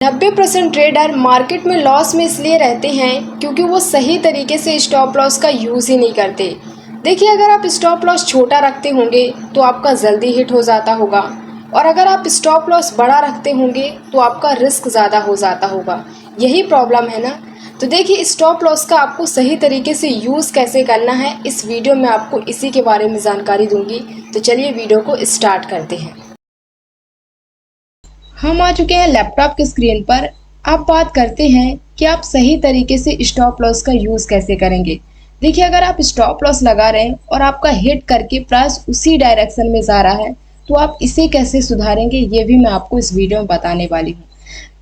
90% trader market में loss में इसलिए रहते हैं क्योंकि वो सही तरीके से स्टॉप लॉस का यूज़ ही नहीं करते। देखिए, अगर आप स्टॉप लॉस छोटा रखते होंगे तो आपका जल्दी हिट हो जाता होगा, और अगर आप स्टॉप लॉस बड़ा रखते होंगे तो आपका रिस्क ज़्यादा हो जाता होगा। यही प्रॉब्लम है ना। तो देखिए, स्टॉप लॉस का आपको सही तरीके से यूज़ कैसे करना है, इस वीडियो में आपको इसी के बारे में जानकारी दूंगी। तो चलिए वीडियो को स्टार्ट करते हैं। हम आ चुके हैं लैपटॉप की स्क्रीन पर। आप बात करते हैं कि आप सही तरीके से स्टॉप लॉस का यूज़ कैसे करेंगे। देखिए, अगर आप स्टॉप लॉस लगा रहे हैं और आपका हिट करके प्राइस उसी डायरेक्शन में जा रहा है तो आप इसे कैसे सुधारेंगे, ये भी मैं आपको इस वीडियो में बताने वाली हूँ।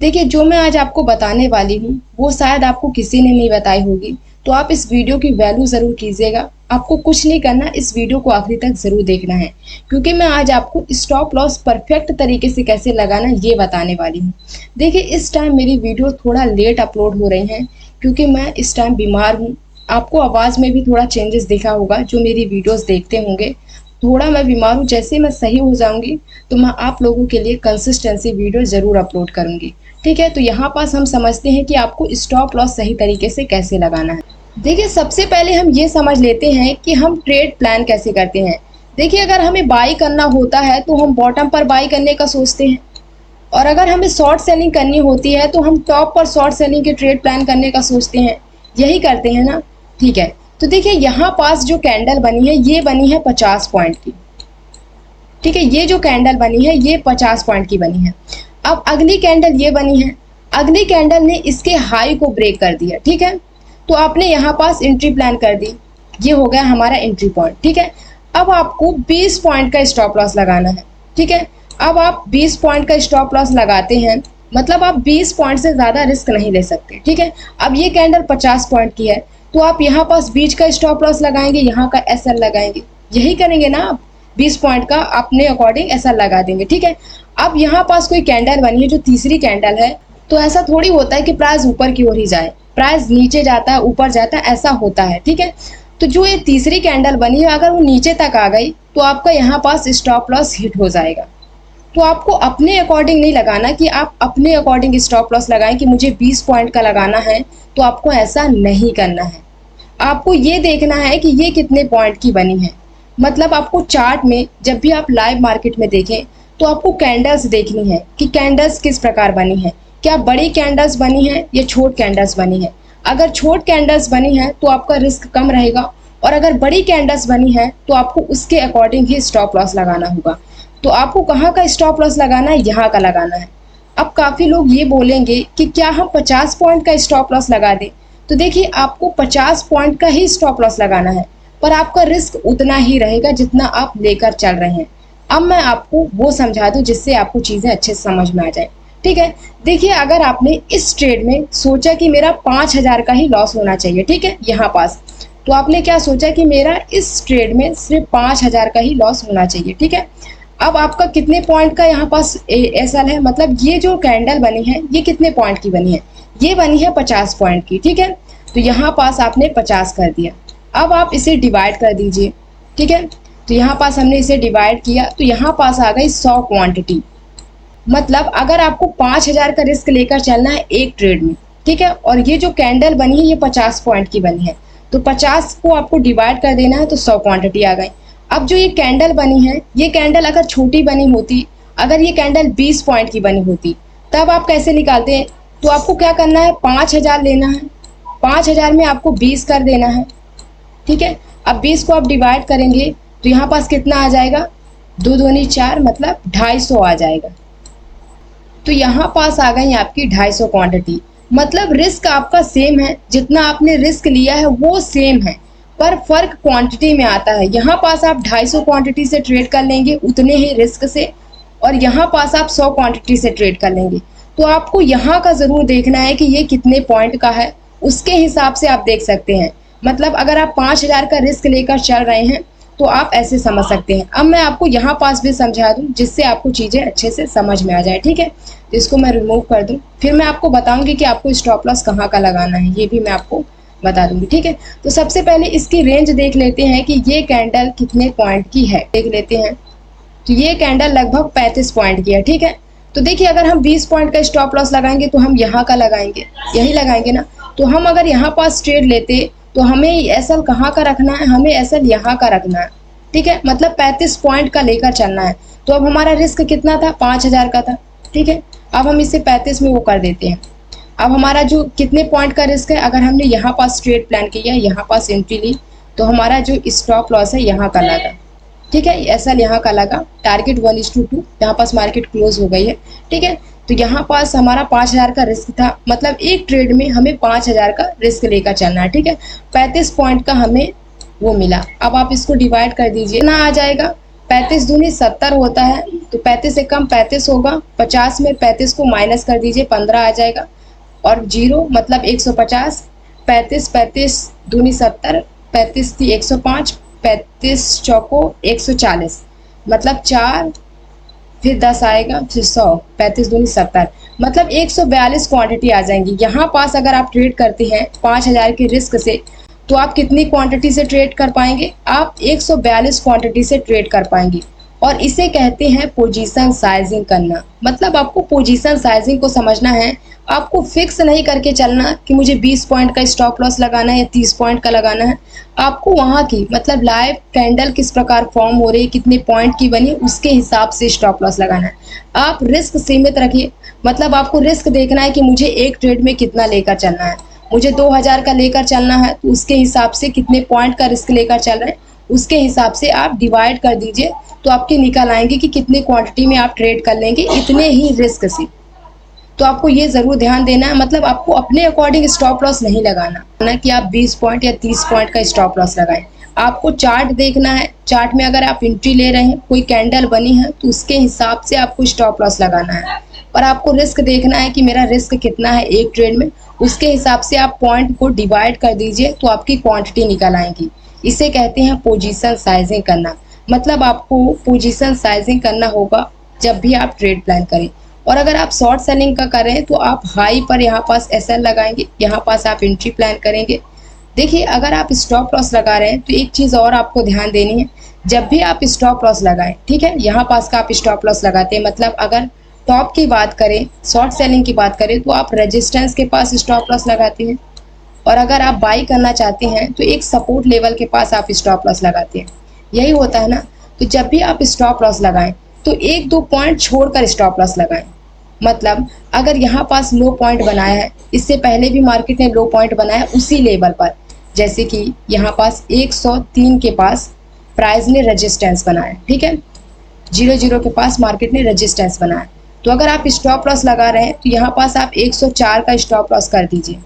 देखिए, जो मैं आज आपको बताने वाली हूँ वो शायद आपको किसी ने नहीं बताई होगी, तो आप इस वीडियो की वैल्यू ज़रूर कीजिएगा। आपको कुछ नहीं करना, इस वीडियो को आखिरी तक ज़रूर देखना है, क्योंकि मैं आज आपको स्टॉप लॉस परफेक्ट तरीके से कैसे लगाना ये बताने वाली हूँ। देखिए, इस टाइम मेरी वीडियो थोड़ा लेट अपलोड हो रही हैं क्योंकि मैं इस टाइम बीमार हूँ। आपको आवाज़ में भी थोड़ा चेंजेस दिखा होगा, जो मेरी वीडियोस देखते होंगे। थोड़ा मैं बीमार हूँ, जैसे मैं सही हो जाऊँगी तो मैं आप लोगों के लिए कंसिस्टेंसी वीडियो ज़रूर अपलोड करूँगी। ठीक है, तो यहाँ पास हम समझते हैं कि आपको स्टॉप लॉस सही तरीके से कैसे लगाना है। देखिए, सबसे पहले हम ये समझ लेते हैं कि हम ट्रेड प्लान कैसे करते हैं। देखिए, अगर हमें बाई करना होता है तो हम बॉटम पर बाई करने का सोचते हैं, और अगर हमें शॉर्ट सेलिंग करनी होती है तो हम टॉप पर शॉर्ट सेलिंग के ट्रेड प्लान करने का सोचते हैं। यही करते हैं ना। ठीक है, तो देखिए, यहाँ पास जो कैंडल बनी है ये बनी है 50 पॉइंट की। ठीक है, ये जो कैंडल बनी है ये 50 पॉइंट की बनी है। अब अगली कैंडल ये बनी है, अगली कैंडल ने इसके हाई को ब्रेक कर दिया। ठीक है, तो आपने यहाँ पास एंट्री प्लान कर दी, ये हो गया हमारा एंट्री पॉइंट। ठीक है, अब आपको 20 पॉइंट का स्टॉप लॉस लगाना है। ठीक है, अब आप 20 पॉइंट का स्टॉप लॉस लगाते हैं, मतलब आप 20 पॉइंट से ज़्यादा रिस्क नहीं ले सकते। ठीक है, अब ये कैंडल 50 पॉइंट की है तो आप यहाँ पास 20 का स्टॉप लॉस लगाएंगे, यहाँ का SL लगाएंगे। यही करेंगे ना आप, 20 पॉइंट का अपने अकॉर्डिंग SL लगा देंगे। ठीक है, अब यहाँ पास कोई कैंडल बनी है जो तीसरी कैंडल है, तो ऐसा थोड़ी होता है कि प्राइस ऊपर की ओर ही जाए, प्राइस नीचे जाता है ऊपर जाता है, ऐसा होता है। ठीक है, तो जो ये तीसरी कैंडल बनी है अगर वो नीचे तक आ गई तो आपका यहाँ पास स्टॉप लॉस हिट हो जाएगा। तो आपको अपने अकॉर्डिंग नहीं लगाना कि आप अपने अकॉर्डिंग स्टॉप लॉस लगाएं कि मुझे 20 पॉइंट का लगाना है, तो आपको ऐसा नहीं करना है। आपको ये देखना है कि ये कितने पॉइंट की बनी है। मतलब आपको चार्ट में जब भी आप लाइव मार्केट में देखें तो आपको कैंडल्स देखनी है कि कैंडल्स किस प्रकार बनी है, क्या बड़ी कैंडल्स बनी है या छोट कैंडल्स बनी है। अगर छोट कैंडल्स बनी है तो आपका रिस्क कम रहेगा, और अगर बड़ी कैंडल्स बनी है तो आपको उसके अकॉर्डिंग ही स्टॉप लॉस लगाना होगा। तो आपको कहाँ का स्टॉप लॉस लगाना है, यहाँ का लगाना है। अब काफ़ी लोग ये बोलेंगे कि क्या हम 50 पॉइंट का स्टॉप लॉस लगा दें। तो देखिए, आपको 50 पॉइंट का ही स्टॉप लॉस लगाना है, पर आपका रिस्क उतना ही रहेगा जितना आप लेकर चल रहे हैं। अब मैं आपको वो समझा दूं जिससे आपको चीज़ें अच्छे से समझ में आ जाए। ठीक है, देखिए, अगर आपने इस ट्रेड में सोचा कि मेरा 5000 का ही लॉस होना चाहिए, ठीक है, यहाँ पास, तो आपने क्या सोचा कि मेरा इस ट्रेड में सिर्फ 5000 का ही लॉस होना चाहिए। ठीक है, अब आपका कितने पॉइंट का यहाँ पास SL है, मतलब ये जो कैंडल बनी है ये कितने पॉइंट की बनी है, ये बनी है 50 पॉइंट की। ठीक है, तो यहाँ पास आपने 50 कर दिया। अब आप इसे डिवाइड कर दीजिए। ठीक है, तो यहाँ पास हमने इसे डिवाइड किया तो यहाँ पास आ गई 100 क्वांटिटी। मतलब अगर आपको 5000 का रिस्क लेकर चलना है एक ट्रेड में, ठीक है, और ये जो कैंडल बनी है ये 50 पॉइंट की बनी है, तो 50 को आपको डिवाइड कर देना है तो 100 क्वांटिटी आ गई। अब जो ये कैंडल बनी है, ये कैंडल अगर छोटी बनी होती, अगर ये कैंडल 20 पॉइंट की बनी होती, तब आप कैसे निकालते हैं। तो आपको क्या करना है, 5000 लेना है, 5000 में आपको 20 कर देना है। ठीक है, अब 20 को आप डिवाइड करेंगे तो यहाँ पास कितना आ जाएगा, 2 दूनी 4, मतलब 250 आ जाएगा। तो यहाँ पास आ गई आपकी 250 क्वांटिटी। मतलब रिस्क आपका सेम है, जितना आपने रिस्क लिया है वो सेम है, पर फर्क क्वांटिटी में आता है। यहाँ पास आप 250 क्वांटिटी से ट्रेड कर लेंगे उतने ही रिस्क से, और यहाँ पास आप 100 क्वांटिटी से ट्रेड कर लेंगे। तो आपको यहाँ का ज़रूर देखना है कि ये कितने पॉइंट का है, उसके हिसाब से आप देख सकते हैं। मतलब अगर आप 5000 का रिस्क लेकर चल रहे हैं तो आप ऐसे समझ सकते हैं। अब मैं आपको यहाँ पास भी समझा दूँ जिससे आपको चीज़ें अच्छे से समझ में आ जाए। ठीक है, तो इसको मैं रिमूव कर दूँ, फिर मैं आपको बताऊँगी कि आपको स्टॉप लॉस कहाँ का लगाना है, ये भी मैं आपको बता दूंगी। ठीक है, तो सबसे पहले इसकी रेंज देख लेते हैं कि ये कैंडल कितने पॉइंट की है, देख लेते हैं। तो ये कैंडल लगभग 35 पॉइंट की है। ठीक है, तो देखिए अगर हम 20 पॉइंट का स्टॉप लॉस लगाएंगे तो हम यहाँ का लगाएंगे, यही लगाएंगे ना। तो हम अगर यहाँ पास ट्रेड लेते तो हमें एसएल कहाँ का रखना है, हमें एसएल यहाँ का रखना है, ठीक है, मतलब 35 पॉइंट का लेकर चलना है। तो अब हमारा रिस्क कितना था, 5000 का था, ठीक है। अब हम इसे 35 में वो कर देते हैं। अब हमारा जो कितने पॉइंट का रिस्क है, अगर हमने यहाँ पास ट्रेड प्लान किया, यहाँ पास एंट्री ली, तो हमारा जो स्टॉप लॉस है यहाँ का लगा, ठीक है, ऐसा यहाँ का लगा। टारगेट 1:2, यहाँ पास मार्केट क्लोज हो गई है, ठीक है। तो यहाँ पास हमारा 5000 का रिस्क था, मतलब एक ट्रेड में हमें 5000 का रिस्क लेकर चलना है, ठीक है। 35 पॉइंट का हमें वो मिला। अब आप इसको डिवाइड कर दीजिए, ना आ जाएगा, 35 दूनी 70 होता है, तो 35 से कम 35 होगा, 50 में 35 को माइनस कर दीजिए, 15 आ जाएगा, और 0 मतलब 150, 35 दूनी 70, 35 थी 105, 35 चौको 140, मतलब 4 फिर 10 आएगा, फिर 100, 35 दूनी 70, मतलब 142 क्वांटिटी आ जाएंगी। यहाँ पास अगर आप ट्रेड करते हैं 5000 के रिस्क से, तो आप कितनी क्वांटिटी से ट्रेड कर पाएंगे, आप 142 क्वांटिटी से ट्रेड कर पाएंगे। और इसे कहते हैं पोजीशन साइजिंग करना। मतलब आपको पोजीशन साइजिंग को समझना है, आपको फिक्स नहीं करके चलना कि मुझे 20 पॉइंट का स्टॉप लॉस लगाना है या 30 पॉइंट का लगाना है। आपको वहाँ की मतलब लाइव कैंडल किस प्रकार फॉर्म हो रही है, कितने पॉइंट की बनी, उसके हिसाब से स्टॉप लॉस लगाना है। आप रिस्क सीमित रखिए, मतलब आपको रिस्क देखना है कि मुझे एक ट्रेड में कितना लेकर चलना है। मुझे 2000 का लेकर चलना है, तो उसके हिसाब से कितने पॉइंट का रिस्क लेकर चल रहे हैं, उसके हिसाब से आप डिवाइड कर दीजिए, तो आपके निकल आएंगे कि कितने क्वांटिटी में आप ट्रेड कर लेंगे इतने ही रिस्क से। तो आपको ये ज़रूर ध्यान देना है, मतलब आपको अपने अकॉर्डिंग स्टॉप लॉस नहीं लगाना ना कि आप 20 पॉइंट या 30 पॉइंट का स्टॉप लॉस लगाएं। आपको चार्ट देखना है, चार्ट में अगर आप एंट्री ले रहे हैं, कोई कैंडल बनी है, तो उसके हिसाब से आपको स्टॉप लॉस लगाना है। और आपको रिस्क देखना है कि मेरा रिस्क कितना है एक ट्रेड में, उसके हिसाब से आप पॉइंट को डिवाइड कर दीजिए, तो आपकी क्वांटिटी निकल आएंगी। इसे कहते हैं पोजीशन साइजिंग करना। मतलब आपको पोजीशन साइजिंग करना होगा जब भी आप ट्रेड प्लान करें। और अगर आप शॉर्ट सेलिंग का करें तो आप हाई पर यहाँ पास एसएल लगाएंगे, यहाँ पास आप एंट्री प्लान करेंगे। देखिए अगर आप स्टॉप लॉस लगा रहे हैं तो एक चीज़ और आपको ध्यान देनी है, जब भी आप स्टॉप लॉस लगाएं, ठीक है, यहाँ पास का आप स्टॉप लॉस लगाते हैं, मतलब अगर टॉप की बात करें, शॉर्ट सेलिंग की बात करें, तो आप रेजिस्टेंस के पास स्टॉप लॉस लगाते हैं। और अगर आप बाई करना चाहते हैं तो एक सपोर्ट लेवल के पास आप स्टॉप लॉस लगाते हैं। यही होता है ना। तो जब भी आप स्टॉप लॉस लगाएं तो 1-2 पॉइंट छोड़कर स्टॉप लॉस लगाएं। मतलब अगर यहाँ पास लो पॉइंट बनाया है, इससे पहले भी मार्केट ने लो पॉइंट बनाया उसी लेवल पर, जैसे कि यहाँ पास 103 के पास प्राइस ने रेजिस्टेंस बनाया, ठीक है, 00 के पास मार्केट ने रेजिस्टेंस बनाया। तो अगर आप स्टॉप लॉस लगा रहे हैं तो यहाँ पास आप 104 का स्टॉप लॉस कर दीजिए,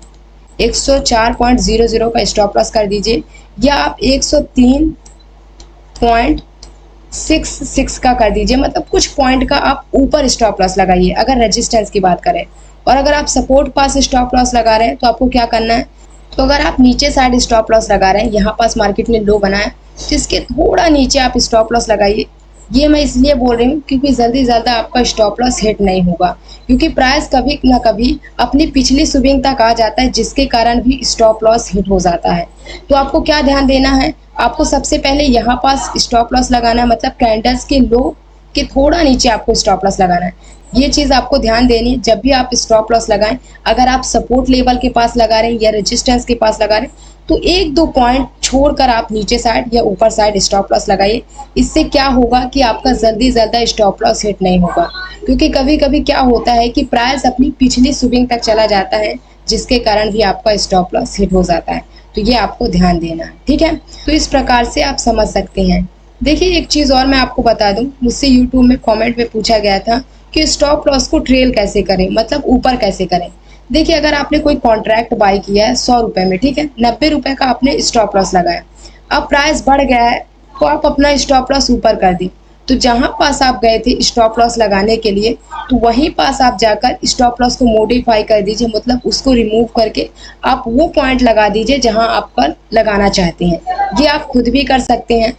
104.00 का स्टॉप लॉस कर दीजिए, या आप 103.66 का कर दीजिए, मतलब कुछ पॉइंट का आप ऊपर स्टॉप लॉस लगाइए अगर रेजिस्टेंस की बात करें। और अगर आप सपोर्ट पास स्टॉप लॉस लगा रहे हैं तो आपको क्या करना है, तो अगर आप नीचे साइड स्टॉप लॉस लगा रहे हैं, यहाँ पास मार्केट ने लो बनाया, जिसके थोड़ा नीचे आप स्टॉप लॉस लगाइए। ये मैं इसलिए बोल रही हूँ क्योंकि जल्दी से ज़्यादा आपका स्टॉप लॉस हिट नहीं होगा, क्योंकि प्राइस कभी ना कभी अपनी पिछली स्विंग तक आ जाता है, जिसके कारण भी स्टॉप लॉस हिट हो जाता है। तो आपको क्या ध्यान देना है, आपको सबसे पहले यहाँ पास स्टॉप लॉस लगाना है, मतलब कैंडल्स के लो के थोड़ा नीचे आपको स्टॉप लॉस लगाना है। ये चीज़ आपको ध्यान देनी है जब भी आप स्टॉप लॉस लगाएं। अगर आप सपोर्ट लेवल के पास लगा रहे हैं या रेजिस्टेंस के पास लगा रहे हैं तो 1-2 पॉइंट छोड़कर आप नीचे साइड या ऊपर साइड स्टॉप लॉस लगाइए। इससे क्या होगा कि आपका जल्दी ज़्यादा स्टॉप लॉस हिट नहीं होगा, क्योंकि कभी कभी क्या होता है कि प्राइस अपनी पिछली स्विंग तक चला जाता है, जिसके कारण भी आपका स्टॉप लॉस हिट हो जाता है। तो ये आपको ध्यान देना है, ठीक है। तो इस प्रकार से आप समझ सकते हैं। देखिए एक चीज़ और मैं आपको बता दूं, मुझसे यूट्यूब में कमेंट में पूछा गया था कि स्टॉप लॉस को ट्रेल कैसे करें, मतलब ऊपर कैसे करें। देखिए अगर आपने कोई कॉन्ट्रैक्ट बाई किया है 100 रुपये में, ठीक है, 90 रुपये का आपने स्टॉप लॉस लगाया, अब प्राइस बढ़ गया है तो आप अपना स्टॉप लॉस ऊपर कर दी। तो जहाँ पास आप गए थे स्टॉप लॉस लगाने के लिए, तो वहीं पास आप जाकर स्टॉप लॉस को मॉडिफाई कर दीजिए, मतलब उसको रिमूव करके आप वो पॉइंट लगा दीजिए जहाँ आप पर लगाना चाहते हैं। ये आप खुद भी कर सकते हैं।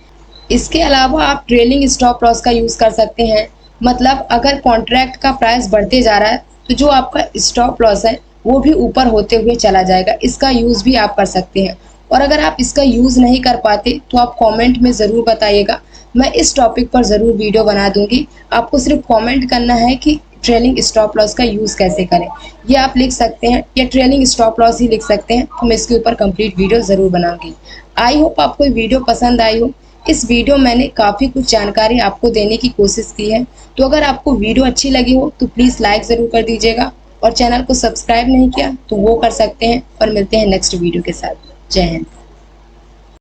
इसके अलावा आप ट्रेलिंग स्टॉप लॉस का यूज़ कर सकते हैं। मतलब अगर कॉन्ट्रैक्ट का प्राइस बढ़ते जा रहा है तो जो आपका स्टॉप लॉस है वो भी ऊपर होते हुए चला जाएगा, इसका यूज़ भी आप कर सकते हैं। और अगर आप इसका यूज़ नहीं कर पाते तो आप कमेंट में ज़रूर बताइएगा, मैं इस टॉपिक पर ज़रूर वीडियो बना दूंगी। आपको सिर्फ कमेंट करना है कि ट्रेलिंग स्टॉप लॉस का यूज़ कैसे करें। ये आप लिख सकते हैं या ट्रेलिंग स्टॉप लॉस ही लिख सकते हैं, तो मैं इसके ऊपर कंप्लीट वीडियो ज़रूर बनाऊंगी। आई होप आपको ये वीडियो पसंद आई हो। इस वीडियो मैंने काफ़ी कुछ जानकारी आपको देने की कोशिश की है। तो अगर आपको वीडियो अच्छी लगी हो तो प्लीज़ लाइक ज़रूर कर दीजिएगा, और चैनल को सब्सक्राइब नहीं किया तो वो कर सकते हैं। और मिलते हैं नेक्स्ट वीडियो के साथ। जय हिंद।